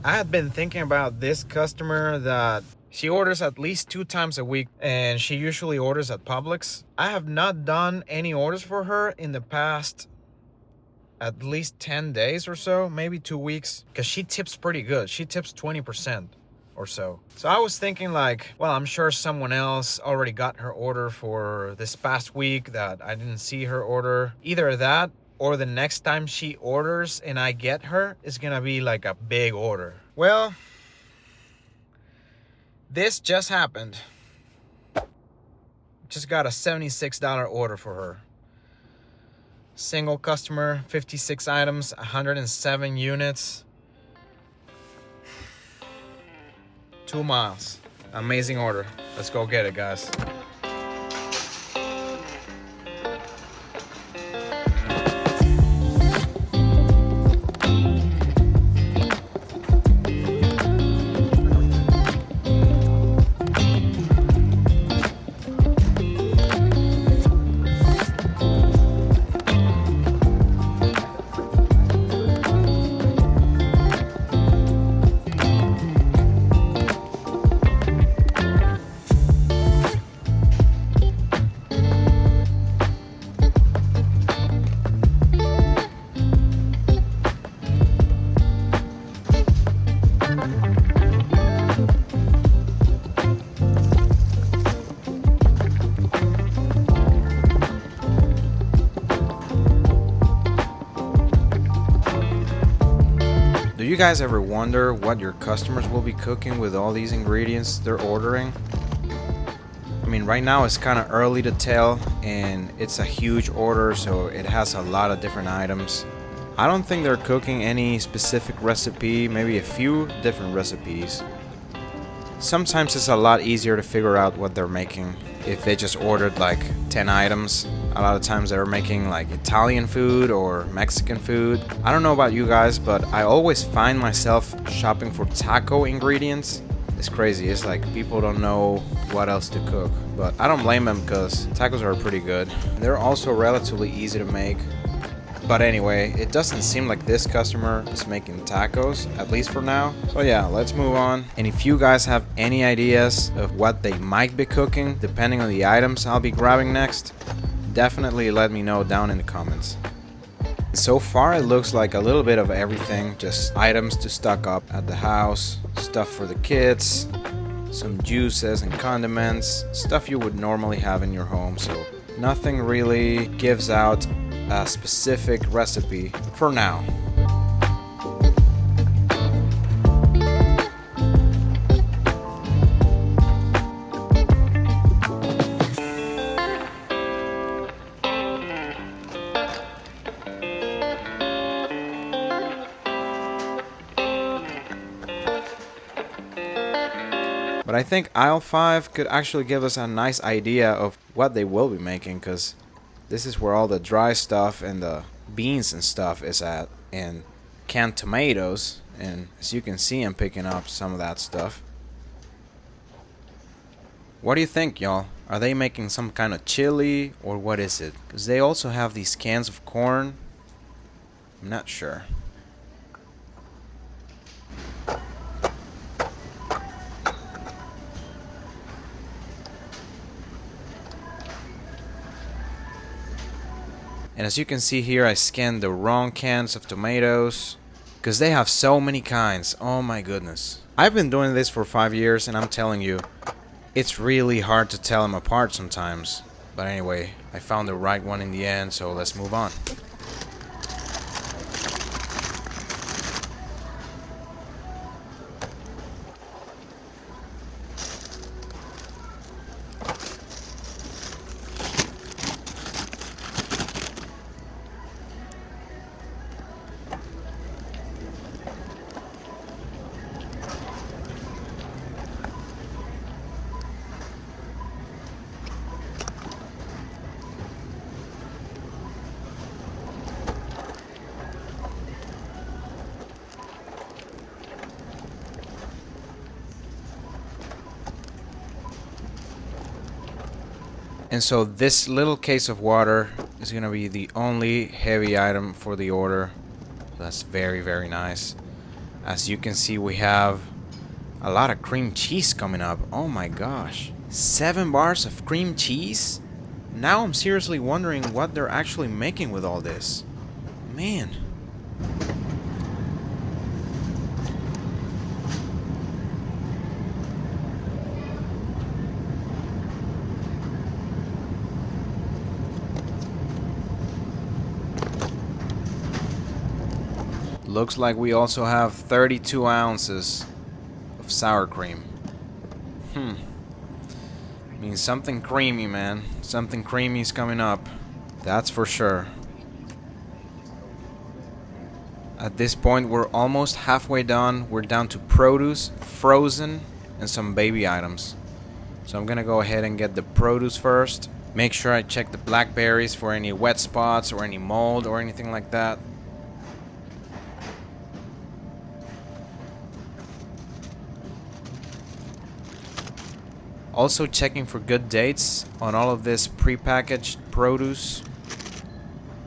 I had been thinking about this customer that she orders at least 2 times a week and she usually orders at Publix. I have not done any orders for her in the past at least 10 days or so, maybe 2 weeks, because she tips pretty good. She tips 20% or so. So I was thinking like, well, I'm sure someone else already got her order for this past week that I didn't see her order. Either that or the next time she orders and I get her is gonna be like a big order. Well, this just happened. Just got a $76 order for her. Single customer, 56 items, 107 units, 2 miles. Amazing order. Let's go get it, guys. Do you guys ever wonder what your customers will be cooking with all these ingredients they're ordering? I mean, right now it's kind of early to tell, and it's a huge order, so it has a lot of different items. I don't think they're cooking any specific recipe, maybe a few different recipes. Sometimes it's a lot easier to figure out what they're making if they just ordered like 10 items. A lot of times they're making like Italian food or Mexican food. I don't know about you guys, but I always find myself shopping for taco ingredients. It's crazy. It's like people don't know what else to cook. But I don't blame them because tacos are pretty good. They're also relatively easy to make. But anyway, it doesn't seem like this customer is making tacos, at least for now. So yeah, let's move on. And if you guys have any ideas of what they might be cooking, depending on the items I'll be grabbing next, definitely let me know down in the comments. So far it looks like a little bit of everything, just items to stock up at the house, stuff for the kids, some juices and condiments, stuff you would normally have in your home. So nothing really gives out a specific recipe for now. But I think aisle 5 could actually give us a nice idea of what they will be making, because this is where all the dry stuff and the beans and stuff is at, and canned tomatoes. And as you can see, I'm picking up some of that stuff. What do you think, y'all? Are they making some kind of chili, or what is it? Because they also have these cans of corn. I'm not sure. And as you can see here, I scanned the wrong cans of tomatoes, because they have so many kinds. Oh my goodness. I've been doing this for 5 years, and I'm telling you, it's really hard to tell them apart sometimes. But anyway, I found the right one in the end, so let's move on. And so this little case of water is going to be the only heavy item for the order. That's very, very nice. As you can see, we have a lot of cream cheese coming up. Oh my gosh. 7 bars of cream cheese? Now I'm seriously wondering what they're actually making with all this. Man. Looks like we also have 32 ounces of sour cream. Means something creamy, man. Something creamy is coming up. That's for sure. At this point, we're almost halfway done. We're down to produce, frozen, and some baby items. So I'm gonna go ahead and get the produce first. Make sure I check the blackberries for any wet spots or any mold or anything like that. Also checking for good dates on all of this prepackaged produce,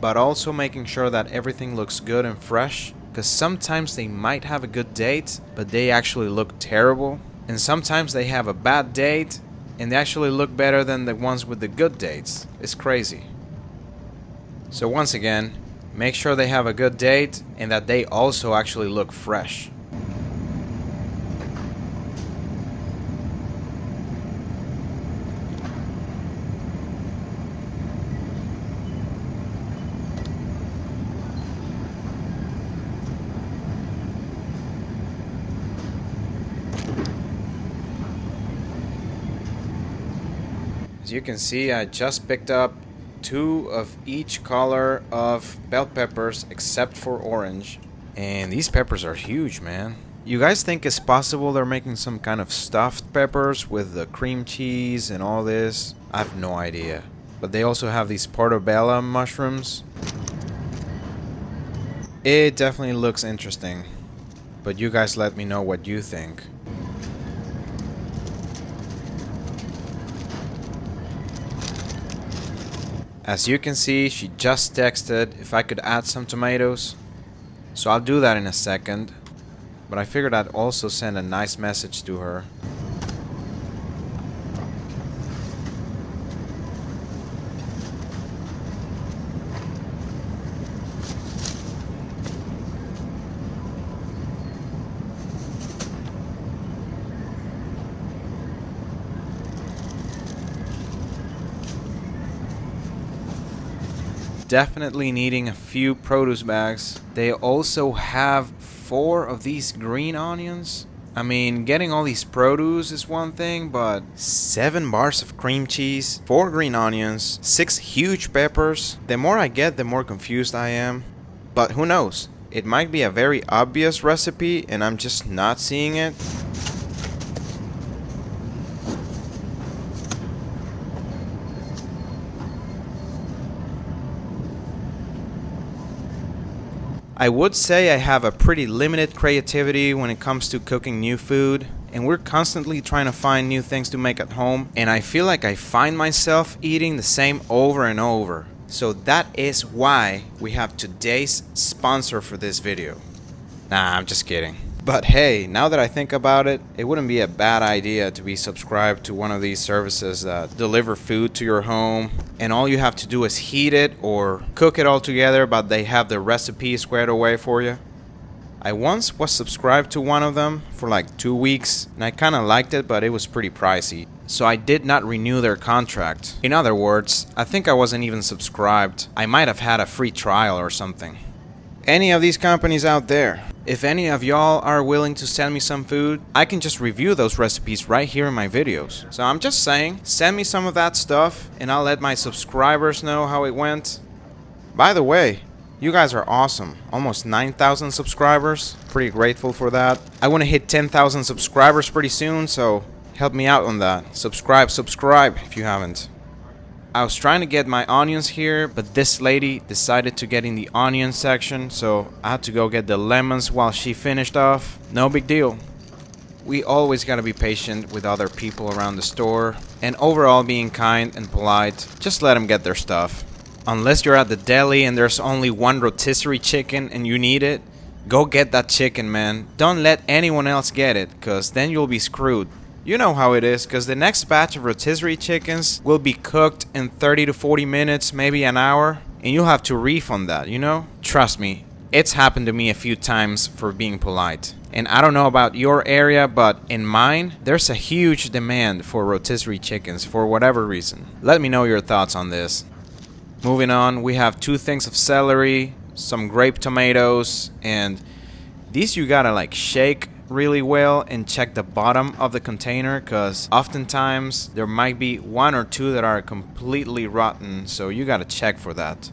but also making sure that everything looks good and fresh, because sometimes they might have a good date but they actually look terrible, and sometimes they have a bad date and they actually look better than the ones with the good dates. It's crazy. So once again, make sure they have a good date and that they also actually look fresh. As you can see, I just picked up 2 of each color of bell peppers except for orange. And these peppers are huge, man. You guys think it's possible they're making some kind of stuffed peppers with the cream cheese and all this? I have no idea. But they also have these portobello mushrooms. It definitely looks interesting. But you guys let me know what you think. As you can see, she just texted if I could add some tomatoes. So I'll do that in a second. But I figured I'd also send a nice message to her. Definitely needing a few produce bags. They also have 4 of these green onions. I mean, getting all these produce is one thing, but 7 bars of cream cheese, 4 green onions, 6 huge peppers. The more I get, the more confused I am. But who knows? It might be a very obvious recipe and I'm just not seeing it. I would say I have a pretty limited creativity when it comes to cooking new food, and we're constantly trying to find new things to make at home, and I feel like I find myself eating the same over and over. So that is why we have today's sponsor for this video. Nah, I'm just kidding. But hey, now that I think about it, it wouldn't be a bad idea to be subscribed to one of these services that deliver food to your home, and all you have to do is heat it or cook it all together, but they have the recipe squared away for you. I once was subscribed to one of them for like 2 weeks, and I kinda liked it, but it was pretty pricey. So I did not renew their contract. In other words, I think I wasn't even subscribed. I might have had a free trial or something. Any of these companies out there, if any of y'all are willing to send me some food, I can just review those recipes right here in my videos. So I'm just saying, send me some of that stuff and I'll let my subscribers know how it went. By the way, you guys are awesome. Almost 9,000 subscribers. Pretty grateful for that. I want to hit 10,000 subscribers pretty soon, so help me out on that. Subscribe if you haven't. I was trying to get my onions here, but this lady decided to get in the onion section, so I had to go get the lemons while she finished off. No big deal. We always gotta be patient with other people around the store, and overall being kind and polite. Just let them get their stuff. Unless you're at the deli and there's only one rotisserie chicken and you need it, Go get that chicken, man. Don't let anyone else get it, cause then you'll be screwed. You know how it is, cause the next batch of rotisserie chickens will be cooked in 30 to 40 minutes, maybe an hour, and you'll have to refund that, you know? Trust me, it's happened to me a few times for being polite. And I don't know about your area, but in mine, there's a huge demand for rotisserie chickens for whatever reason. Let me know your thoughts on this. Moving on, we have 2 things of celery, some grape tomatoes, and these you gotta like shake really well and check the bottom of the container, because oftentimes there might be 1 or 2 that are completely rotten, so you gotta check for that.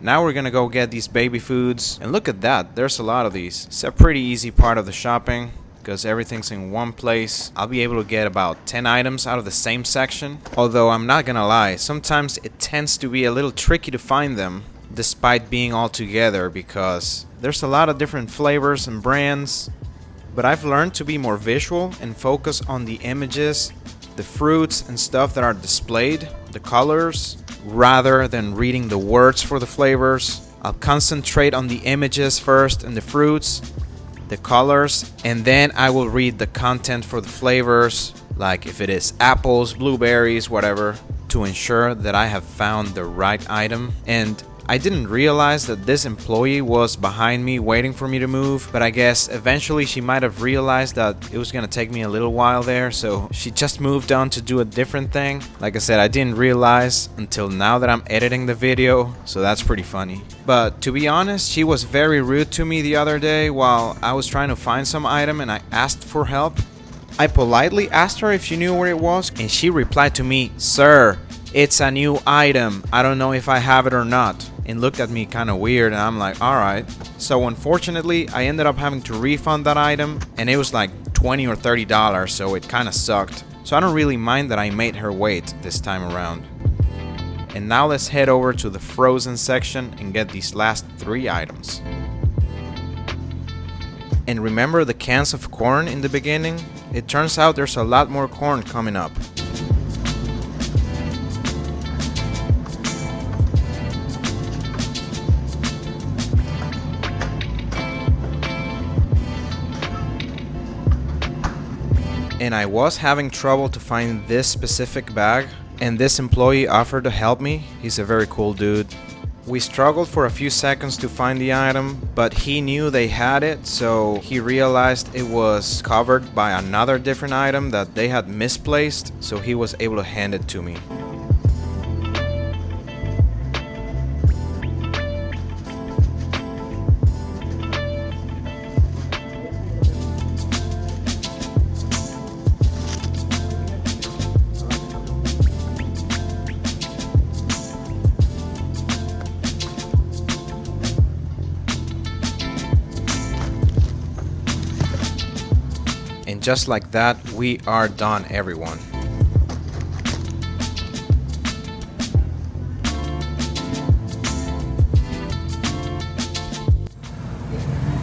Now we're gonna go get these baby foods, and look at that, there's a lot of these. It's a pretty easy part of the shopping because everything's in one place. I'll be able to get about 10 items out of the same section. Although I'm not gonna lie, sometimes it tends to be a little tricky to find them despite being all together, because there's a lot of different flavors and brands. But I've learned to be more visual and focus on the images, the fruits and stuff that are displayed, the colors, rather than reading the words for the flavors. I'll concentrate on the images first and the fruits, the colors, and then I will read the content for the flavors, like if it is apples, blueberries, whatever, to ensure that I have found the right item. And I didn't realize that this employee was behind me waiting for me to move, but I guess eventually she might have realized that it was gonna take me a little while there, so she just moved on to do a different thing. Like I said, I didn't realize until now that I'm editing the video, so that's pretty funny. But to be honest, she was very rude to me the other day while I was trying to find some item and I asked for help. I politely asked her if she knew where it was, and she replied to me, "Sir, it's a new item. I don't know if I have it or not," and looked at me kind of weird, and I'm like, alright. So unfortunately, I ended up having to refund that item, and it was like $20 or $30, so it kind of sucked. So I don't really mind that I made her wait this time around. And now let's head over to the frozen section and get these last 3 items. And remember the cans of corn in the beginning? It turns out there's a lot more corn coming up. And I was having trouble to find this specific bag, and this employee offered to help me. He's a very cool dude. We struggled for a few seconds to find the item, but he knew they had it, so he realized it was covered by another different item that they had misplaced, so he was able to hand it to me. And just like that, we are done, everyone.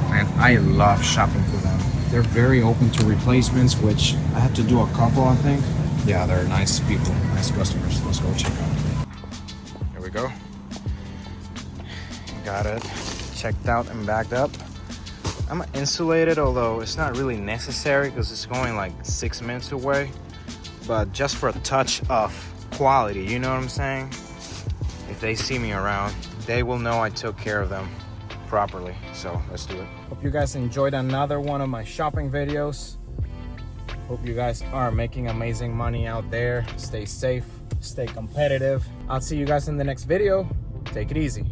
Man, I love shopping for them. They're very open to replacements, which I had to do a couple, I think. Yeah, they're nice people, nice customers. Let's go check out. Here we go. Got it checked out and bagged up. I'm insulated, although it's not really necessary because it's going like 6 minutes away. But just for a touch of quality, you know what I'm saying? If they see me around, they will know I took care of them properly. So let's do it. Hope you guys enjoyed another one of my shopping videos. Hope you guys are making amazing money out there. Stay safe, stay competitive. I'll see you guys in the next video. Take it easy.